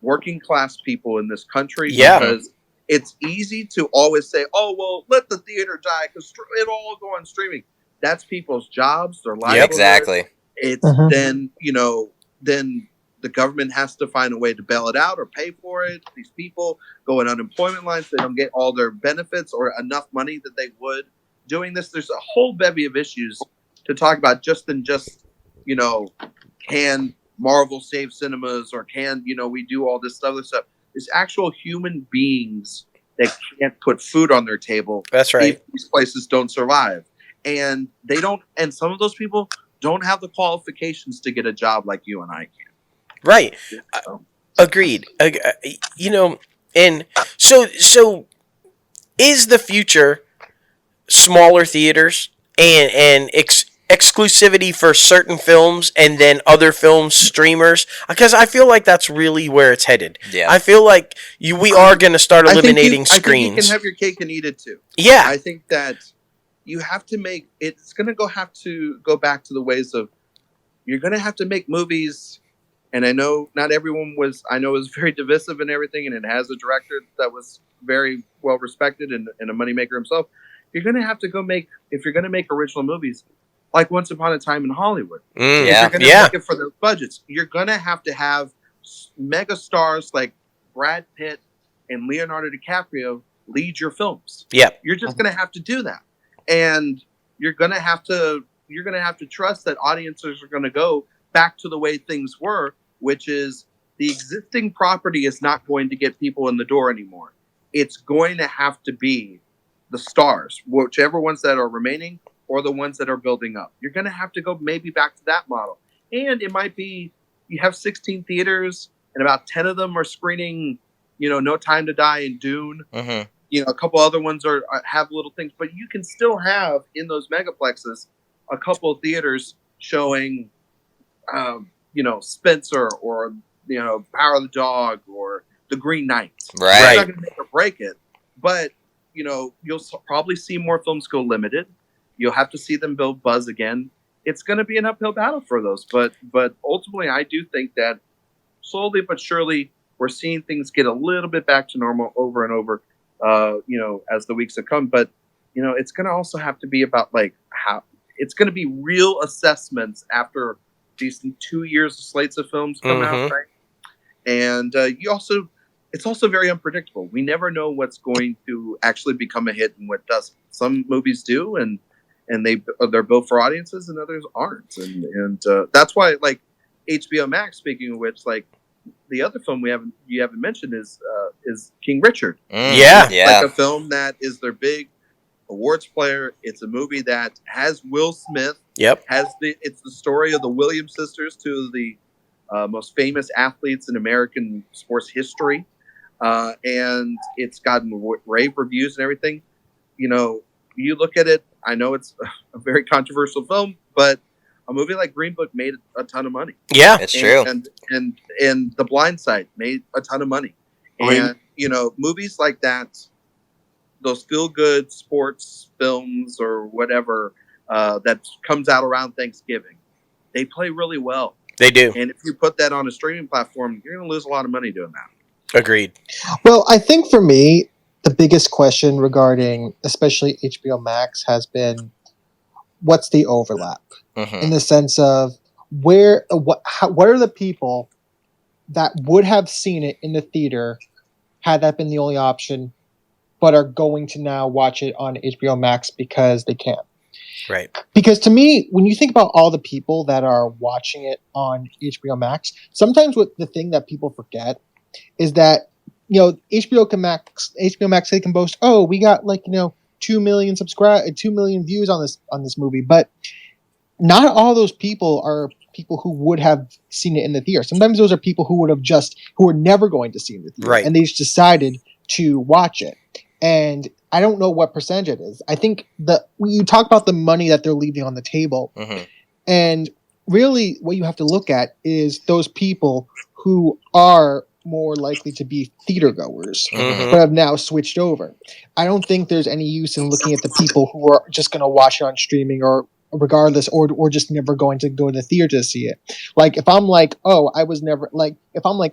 working class people in this country. Yeah. Because it's easy to always say, oh, well, let the theater die because it'll all go on streaming. That's people's jobs, their livelihood. Yep, exactly. It's then the government has to find a way to bail it out or pay for it. These people go in unemployment lines. They don't get all their benefits or enough money that they would doing this. There's a whole bevy of issues to talk about. Can Marvel save cinemas or can, we do all this other stuff. There's actual human beings that can't put food on their table. That's right. If these places don't survive. And some of those people don't have the qualifications to get a job like you and I can. Right. Agreed. And so is the future smaller theaters and exclusivity for certain films and then other films streamers? Because I feel like that's really where it's headed. Yeah. I feel like we are going to start eliminating screens. I think you can have your cake and eat it too. Yeah. I think that you have to make it's going to have to go back to the ways of you're going to have to make movies. And I know not everyone was very divisive and everything, and it has a director that was very well respected and a moneymaker himself. You're going to have to if you're going to make original movies, like Once Upon a Time in Hollywood. If you're going to make it for those budgets, you're going to have mega stars like Brad Pitt and Leonardo DiCaprio lead your films. Yeah. You're just going to have to do that. And you're going to have to trust that audiences are going to go back to the way things were, which is the existing property is not going to get people in the door anymore. It's going to have to be the stars, whichever ones that are remaining or the ones that are building up. You're going to have to go maybe back to that model. And it might be you have 16 theaters and about 10 of them are screening, No Time to Die and Dune. Mm-hmm. A couple other ones have little things, but you can still have in those megaplexes a couple of theaters showing, Spencer or, Power of the Dog or The Green Knight. Right. It's not going to make or break it, but, you'll probably see more films go limited. You'll have to see them build buzz again. It's going to be an uphill battle for those, but ultimately I do think that slowly but surely we're seeing things get a little bit back to normal over and over, as the weeks have come. But, it's going to also have to be about how it's going to be real assessments after these 2 years of slates of films come out, right? And it's also very unpredictable. We never know what's going to actually become a hit and what doesn't. Some movies do, and they're built for audiences, and others aren't. And that's why, HBO Max. Speaking of which, the other film you haven't mentioned is King Richard. Yeah. Like a film that is their big awards player. It's a movie that has Will Smith. Yep. It's the story of the Williams sisters, two of the most famous athletes in American sports history. And it's gotten rave reviews and everything. You look at it, I know it's a very controversial film, but a movie like Green Book made a ton of money. Yeah, it's true. And The Blind Side made a ton of money. And, movies like that, those feel-good sports films or whatever that comes out around Thanksgiving, they play really well. They do. And if you put that on a streaming platform, you're going to lose a lot of money doing that. Agreed. Well, I think for me, the biggest question regarding especially HBO Max has been what's the overlap in the sense of what are the people that would have seen it in the theater had that been the only option, but are going to now watch it on HBO Max because they can. Right. Because to me, when you think about all the people that are watching it on HBO Max, sometimes what the thing that people forget is that, HBO Max, they can boast, oh, we got 2 million 2 million views on this movie, but not all those people are people who would have seen it in the theater. Sometimes those are people who were never going to see it in the theater, right? And they just decided to watch it. And I don't know what percentage it is. I think when you talk about the money that they're leaving on the table, and really what you have to look at is those people who are more likely to be theater goers, but have now switched over. I don't think there's any use in looking at the people who are just going to watch it on streaming or regardless, or just never going to go to the theater to see it. If I'm I was never going to go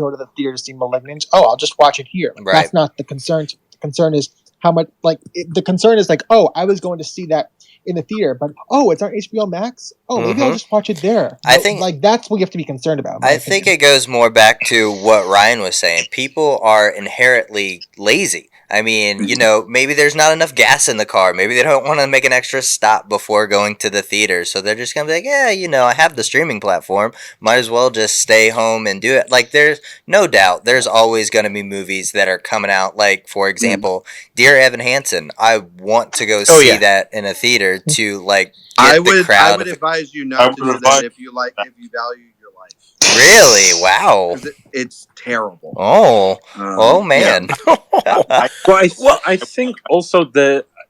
to the theater to see Malignant. Oh, I'll just watch it here. Right. That's not the concern. The concern is how much. The concern is I was going to see that in the theater, but it's on HBO Max. Oh, maybe I'll just watch it there. I think that's what you have to be concerned about. I think it goes more back to what Ryan was saying. People are inherently lazy. I mean, maybe there's not enough gas in the car. Maybe they don't want to make an extra stop before going to the theater. So they're just going to be like, yeah, I have the streaming platform. Might as well just stay home and do it. Like, there's no doubt there's always going to be movies that are coming out. Like, for example, Dear Evan Hansen. I want to go see that in a theater to, like, get the crowd. I would advise you not to do that if you value your life. Really? Wow. It's terrible. Oh man. Yeah. I think also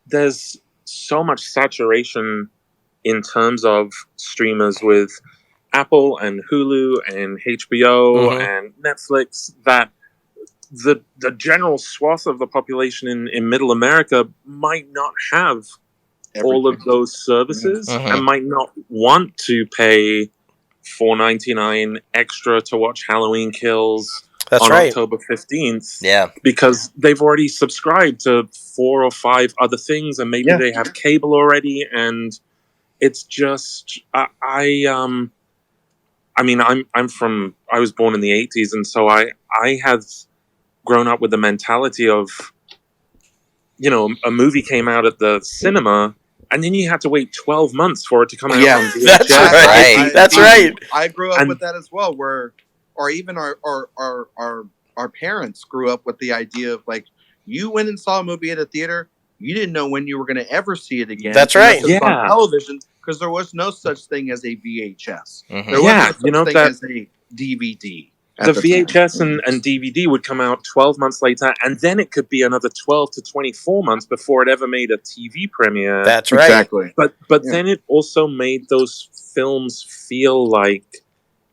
there's so much saturation in terms of streamers with Apple and Hulu and HBO and Netflix that the general swath of the population in Middle America might not have all of those services and might not want to pay $4.99 extra to watch Halloween Kills on October 15th. Yeah. Because they've already subscribed to 4 or 5 other things and maybe they have cable already, and it's just I was born in the 80s, and so I have grown up with the mentality of, a movie came out at the cinema and then you had to wait 12 months for it to come out on VHS. That's right. I grew up with that as well, or even our parents grew up with the idea of, like, you went and saw a movie at a theater, you didn't know when you were going to ever see it again. That's right. On television, because there was no such thing as a VHS. There was no such thing as a DVD. The VHS and DVD would come out 12 months later, and then it could be another 12 to 24 months before it ever made a TV premiere. That's right. Exactly. But then it also made those films feel like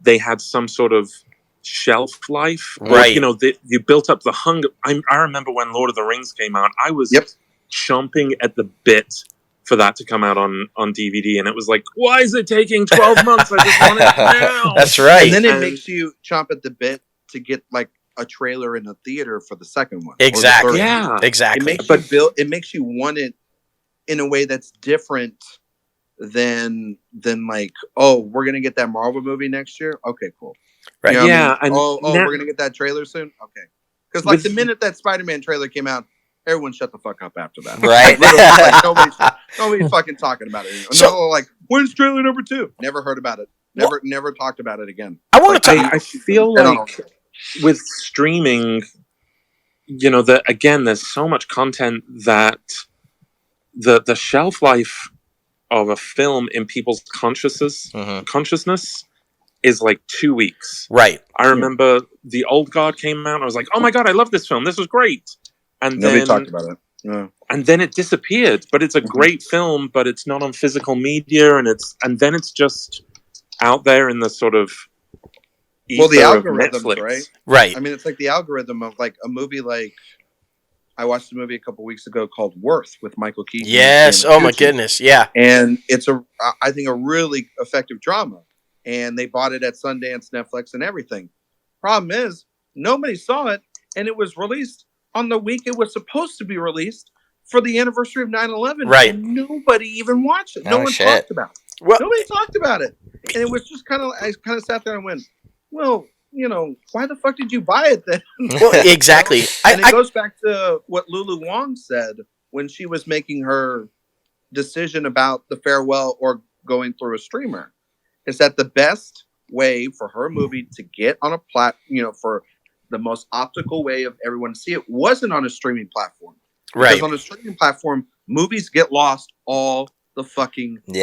they had some sort of shelf life. Right. You built up the hunger. I remember when Lord of the Rings came out, I was chomping at the bit for that to come out on DVD, and it was like, why is it taking 12 months? I just want it now. That's right. And then it makes you chomp at the bit to get, like, a trailer in a theater for the second one. Exactly. Yeah. Exactly. It makes you want it in a way that's different than like, oh, we're gonna get that Marvel movie next year. Okay, cool. Right. We're gonna get that trailer soon. Okay, because like the minute that Spider-Man trailer came out, everyone shut the fuck up after that. Right. Like, nobody's fucking talking about it anymore. So, like, when's trailer number 2? Never heard about it. Never talked about it again. I want to tell you. I feel like with streaming, that again, there's so much content that the shelf life of a film in people's consciousness is like 2 weeks. Right. I remember The Old Guard came out, and I was like, oh my God, I love this film. This was great. And nobody talked about it. Yeah. And then it disappeared. But it's a great film, but it's not on physical media, and then it's just out there in the sort of the algorithms, right? Right. I mean, it's like the algorithm of, like, a movie. Like, I watched a movie a couple weeks ago called Worth with Michael Keaton. Yes. Oh my goodness. Yeah. And it's I think a really effective drama. And they bought it at Sundance, Netflix, and everything. Problem is, nobody saw it, and it was released on the week it was supposed to be released for the anniversary of 9/11. Right. And nobody even watched it. No one talked about it. Nobody talked about it. And it was just I kind of sat there and went, well, why the fuck did you buy it then? Well, exactly. And it goes back to what Lulu Wang said when she was making her decision about the farewell or going through a streamer. Is that the best way for her movie to get on a for the most optical way of everyone to see it wasn't on a streaming platform. Right. Because on a streaming platform, movies get lost all the fucking time.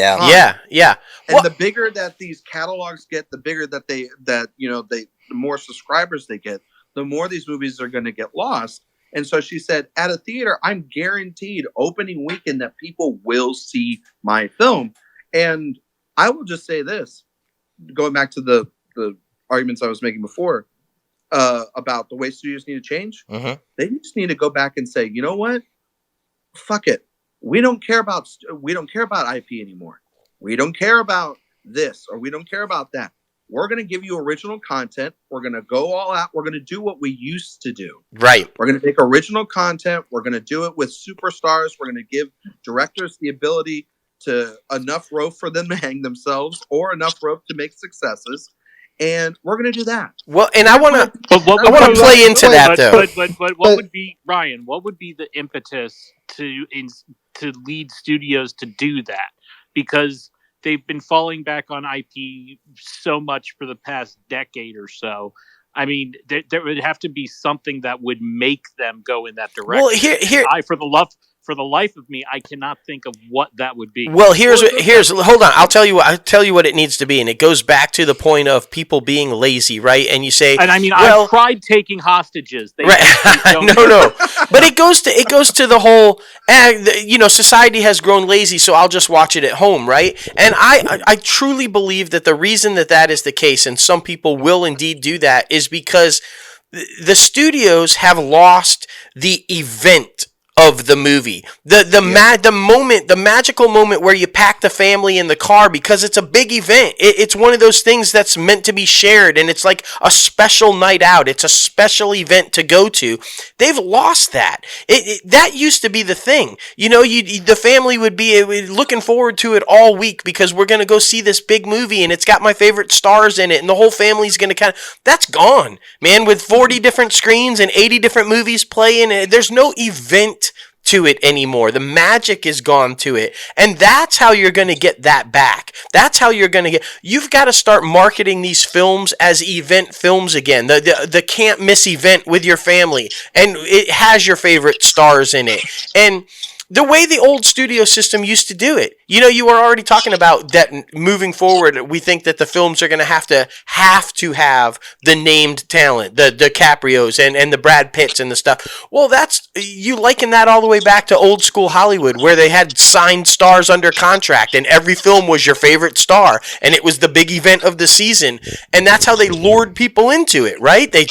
Yeah. And the bigger that these catalogs get, the bigger that the more subscribers they get, the more these movies are going to get lost. And so she said, at a theater, I'm guaranteed opening weekend that people will see my film. And I will just say this, going back to the arguments I was making before about the way studios need to change. They just need to go back and say, you know what? Fuck it. We don't care about IP anymore. We don't care about this or we don't care about that. We're going to give you original content. We're going to go all out. We're going to do what we used to do. Right. We're going to take original content. We're going to do it with superstars. We're going to give directors the ability to enough rope for them to hang themselves or enough rope to make successes. and we're going to do that. Well, and I want to to play into that though. But what would be, Ryan? What would be the impetus to lead studios to do that? Because they've been falling back on IP so much for the past decade or so. I mean, there would have to be something that would make them go in that direction. Well, here, for the life of me, I cannot think of what that would be. Well, here's hold on. I'll tell you what it needs to be, and it goes back to the point of people being lazy, right? And you say, and I mean, I've tried taking hostages. Right? No, but it goes to the whole, society has grown lazy, so I'll just watch it at home, right? And I truly believe that the reason that is the case, and some people will indeed do that, is because the studios have lost the event of the movie, the magical moment where you pack the family in the car because it's a big event. It's one of those things that's meant to be shared, and it's like a special night out. It's a special event to go to. They've lost that. That used to be the thing. The family would be looking forward to it all week because we're going to go see this big movie, and it's got my favorite stars in it, and the whole family's going to that's gone, man. With 40 different screens and 80 different movies playing, there's no event to it anymore. The magic is gone to it. And that's how you're going to get that back. That's how you're going to you've got to start marketing these films as event films again. The can't miss event with your family. And it has your favorite stars in it. And the way the old studio system used to do it. You were already talking about that moving forward. We think that the films are going to have to have the named talent, the DiCaprios and the Brad Pitts and the stuff. Well, you liken that all the way back to old school Hollywood, where they had signed stars under contract, and every film was your favorite star, and it was the big event of the season, and that's how they lured people into it, right? They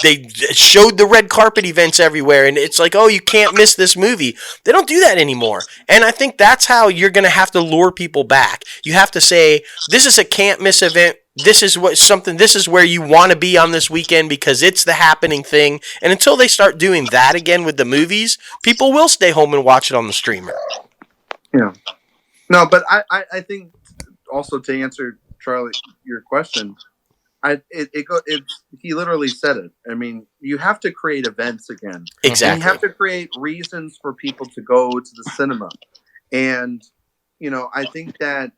showed the red carpet events everywhere, and it's like, oh, you can't miss this movie. They don't do that anymore, and I think that's how you're going to have to lure people back. You have to say, this is a can't miss event. This is where you want to be on this weekend because it's the happening thing. And until they start doing that again with the movies, people will stay home and watch it on the streamer. Yeah. No, but I think also, to answer Charlie your question, he literally said it. I mean, you have to create events again. Exactly. And you have to create reasons for people to go to the cinema. And I think that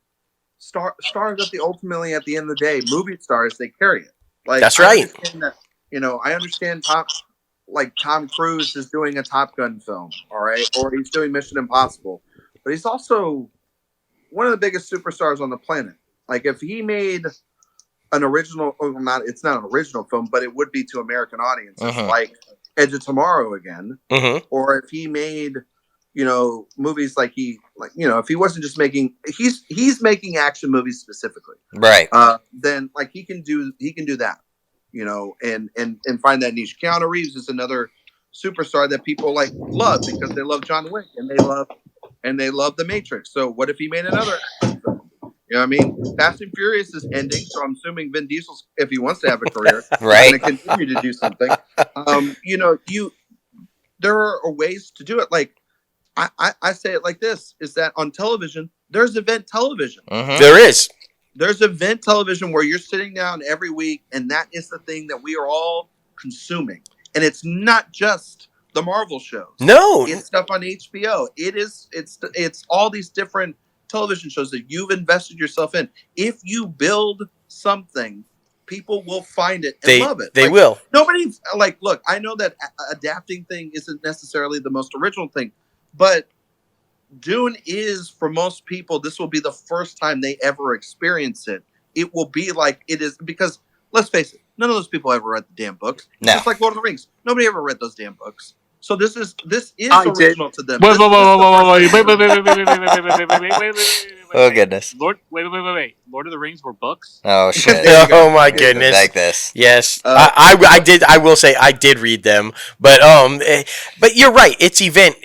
stars ultimately at the end of the day, movie stars, they carry it. Like, that's right. I understand Tom Cruise is doing a Top Gun film, all right, or he's doing Mission Impossible, but he's also one of the biggest superstars on the planet. Like, if he made an original, it's not an original film, but it would be to American audiences, like Edge of Tomorrow again, or if he made movies like if he wasn't just making, he's making action movies specifically, right? Then like he can do that, and find that niche. Keanu Reeves is another superstar that people love because they love John Wick and they love The Matrix. So what if he made another action film? You know what I mean? Fast and Furious is ending, so I'm assuming Vin Diesel, if he wants to have a career, right, is going to continue to do something. There are ways to do it. Like, I say it like this, is that on television, there's event television. There is. There's event television where you're sitting down every week, and that is the thing that we are all consuming. And it's not just the Marvel shows. No. It's stuff on HBO. It's all these different television shows that you've invested yourself in. If you build something, people will find it and love it. They will. Nobody's look, I know that adapting thing isn't necessarily the most original thing, but Dune is, for most people, this will be the first time they ever experience it. It will be like it is, because let's face it, none of those people ever read the damn books. No. Just like Lord of the Rings, nobody ever read those damn books. So this is original to them. Wait. Oh goodness. Wait. Lord of the Rings were books? Oh shit. Oh my goodness. Like this. Yes. I will say I did read them, but you're right. It's event.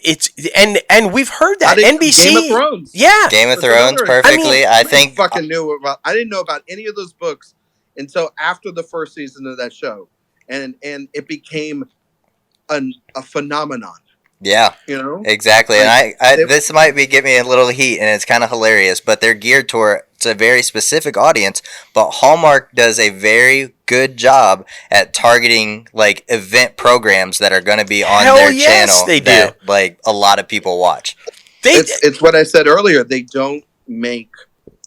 And we've heard that NBC. Game of Thrones. Yeah. Game of Thrones perfectly. I think fucking knew about. I didn't know about any of those books until after the first season of that show, and it became a phenomenon. Yeah, exactly. And this might be giving me a little heat, and it's kind of hilarious, but they're geared toward a very specific audience. But Hallmark does a very good job at targeting like event programs that are going to be on Hell their yes, channel they that like a lot of people watch. It's what I said earlier. They don't make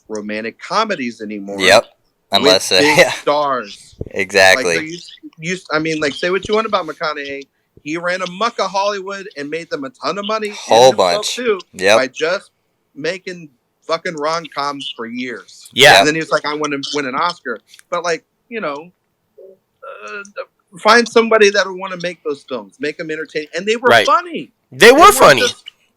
romantic comedies anymore. Yep. Unless with big stars. Exactly. Like I mean, like, say what you want about McConaughey. He ran amok of Hollywood and made them a ton of money. Whole bunch. Too, yep. By just making fucking rom-coms for years. Yeah. And then he was like, I want to win an Oscar. But, like, you know, find somebody that would want to make those films. Make them entertaining. And they were funny. They were funny.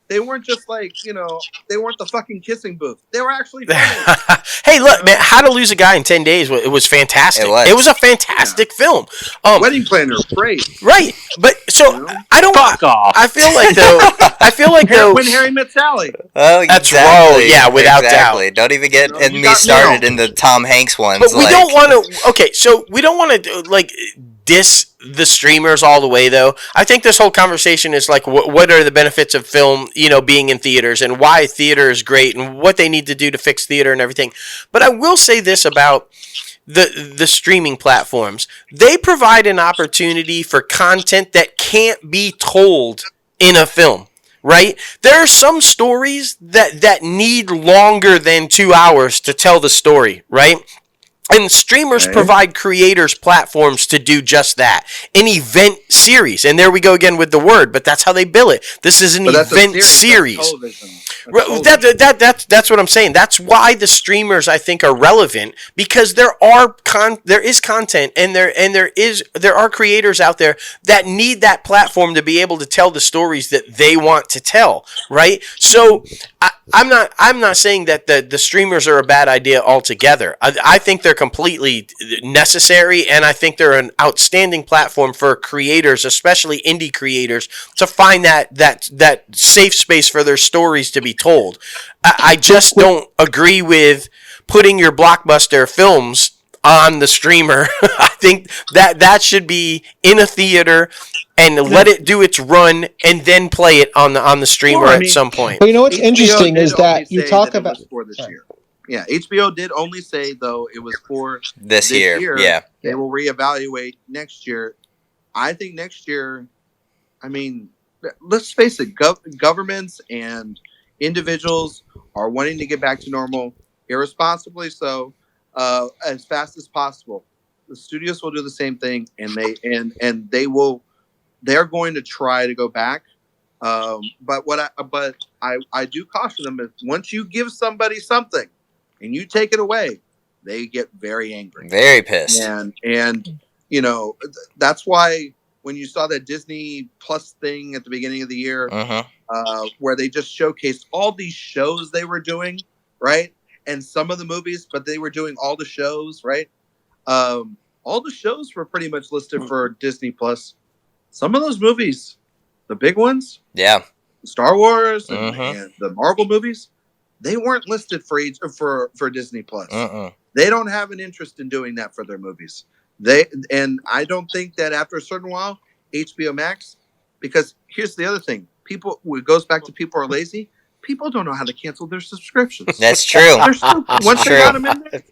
They weren't just like, you know, they weren't the fucking Kissing Booth. They were actually funny. Hey, look, man, How to Lose a Guy in 10 Days, it was fantastic. It was a fantastic film. Wedding Planner, great. Right. But, so, you know? I don't... Fuck off. I feel like, though... When Harry Met Sally. Oh, that's exactly. Yeah, without doubt. Don't even get me started in the Tom Hanks ones. But we don't want to... Okay, so we don't want to, like, diss the streamers all the way, though. I think this whole conversation is like, what are the benefits of film, you know, being in theaters, and why theater is great, and what they need to do to fix theater and everything. But I will say this about the streaming platforms. They provide an opportunity for content that can't be told in a film. Right? There are some stories that need longer than 2 hours to tell the story, right? And streamers provide creators platforms to do just that. An event series. And there we go again with the word, but that's how they bill it. This is an event series. That's what I'm saying. That's why the streamers, I think, are relevant, because there is content and there are creators out there that need that platform to be able to tell the stories that they want to tell, right? So I'm not saying that the streamers are a bad idea altogether. I think they're completely necessary, and I think they're an outstanding platform for creators, especially indie creators, to find that safe space for their stories to be told. I just don't agree with putting your blockbuster films on the streamer. I think that should be in a theater and let it do its run and then play it on the streamer at some point. But you know what's interesting is that you talk about for this year. Yeah, HBO did only say, though, it was for this year. Yeah. They will reevaluate next year. I think next year, I mean, let's face it, governments and individuals are wanting to get back to normal, irresponsibly so, as fast as possible. The studios will do the same thing, and they're going to try to go back. But I do caution them, is once you give somebody something and you take it away, they get very angry, very pissed, and you know, that's why when you saw that Disney Plus thing at the beginning of the year, where they just showcased all these shows they were doing, right, and some of the movies, but they were doing all the shows, right. All the shows were pretty much listed for Disney Plus. Some of those movies, the big ones, Star Wars and the Marvel movies, they weren't listed for Disney Plus. They don't have an interest in doing that for their movies. And I don't think that after a certain while, HBO Max, because here's the other thing: it goes back to people are lazy. People don't know how to cancel their subscriptions. That's true. Once they got them in there,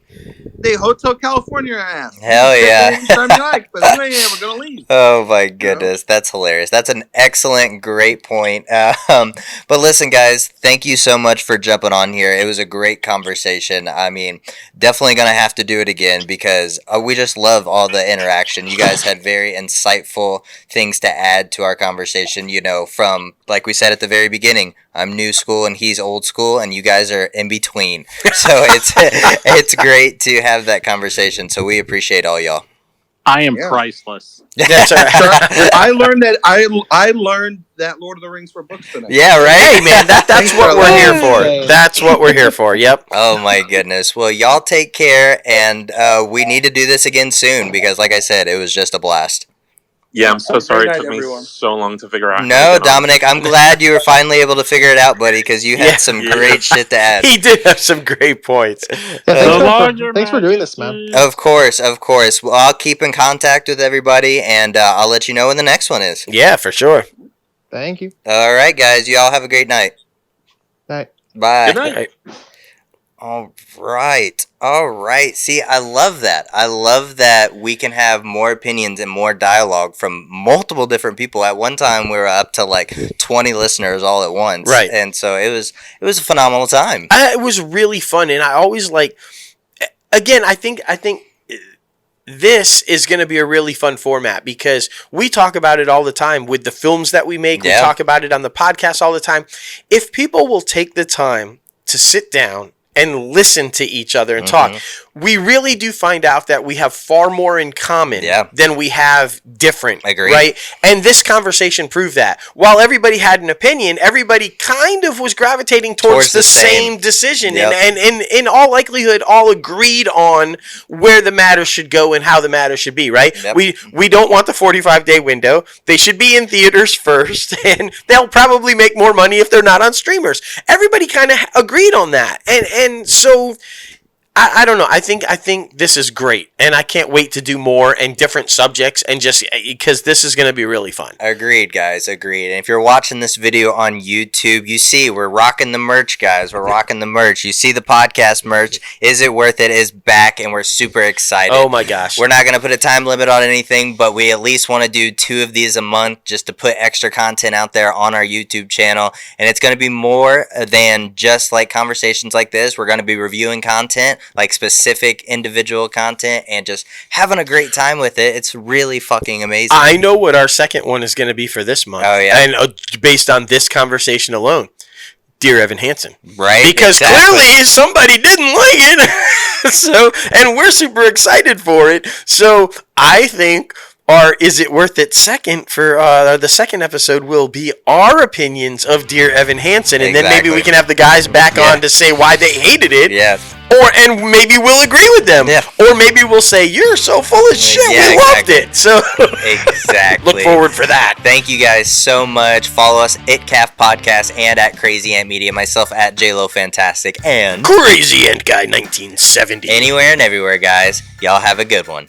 they Hotel California ass. Hell yeah. Anytime you like, but you ain't ever gonna leave. Oh my goodness, that's hilarious. That's an excellent, great point. But listen, guys, thank you so much for jumping on here. It was a great conversation. I mean, definitely gonna have to do it again because we just love all the interaction. You guys had very insightful things to add to our conversation. You know, from like we said at the very beginning, I'm new school and he's old school, and you guys are in between. So it's great to have that conversation. So we appreciate all y'all. I am priceless. That's all right. I learned that Lord of the Rings were books tonight. Yeah, right. Hey man, that's what we're here for. That's what we're here for. Yep. Oh my goodness. Well, y'all take care, and we need to do this again soon because, like I said, it was just a blast. Yeah, I'm so sorry it took everyone. me so long to figure out. No, Dominic, I'm glad you were finally able to figure it out, buddy, because you had some great shit to add. He did have some great points. Thanks for doing this, man. Of course. Well, I'll keep in contact with everybody, and I'll let you know when the next one is. Yeah, for sure. Thank you. All right, guys. You all have a great night. Night. Bye. Good night. All right. All right. See, I love that. I love that we can have more opinions and more dialogue from multiple different people. At one time, we were up to like 20 listeners all at once. Right. And so it was a phenomenal time. It was really fun, and I always again, I think this is going to be a really fun format because we talk about it all the time with the films that we make. Yeah. We talk about it on the podcast all the time. If people will take the time to sit down and listen to each other and talk, we really do find out that we have far more in common than we have different. Agreed. Right? And this conversation proved that. While everybody had an opinion, everybody kind of was gravitating towards the same decision. Yep. And in all likelihood, all agreed on where the matter should go and how the matter should be, right? Yep. We don't want the 45-day window. They should be in theaters first, and they'll probably make more money if they're not on streamers. Everybody kind of agreed on that. And so I don't know. I think this is great, and I can't wait to do more and different subjects, and just because this is going to be really fun. Agreed, guys. Agreed. And if you're watching this video on YouTube, you see we're rocking the merch, guys. We're rocking the merch. You see the podcast merch. Is It Worth It is back, and we're super excited. Oh my gosh. We're not going to put a time limit on anything, but we at least want to do 2 of these a month just to put extra content out there on our YouTube channel. And it's going to be more than just like conversations like this. We're going to be reviewing content, like specific individual content, and just having a great time with it. It's really fucking amazing. I know what our second one is going to be for this month. Oh, yeah. And based on this conversation alone, Dear Evan Hansen. Right? Because clearly somebody didn't like it. So, and we're super excited for it. So I think our Is It Worth It second for the second episode will be our opinions of Dear Evan Hansen. And then maybe we can have the guys back on to say why they hated it. Yeah. And maybe we'll agree with them. Yeah. Or maybe we'll say, you're so full of shit. Yeah, we loved it. So exactly. Look forward for that. Thank you guys so much. Follow us at CAF Podcast and at Crazy Ant Media. Myself at JLo Fantastic and Crazy Ant Guy 1970. Anywhere and everywhere, guys. Y'all have a good one.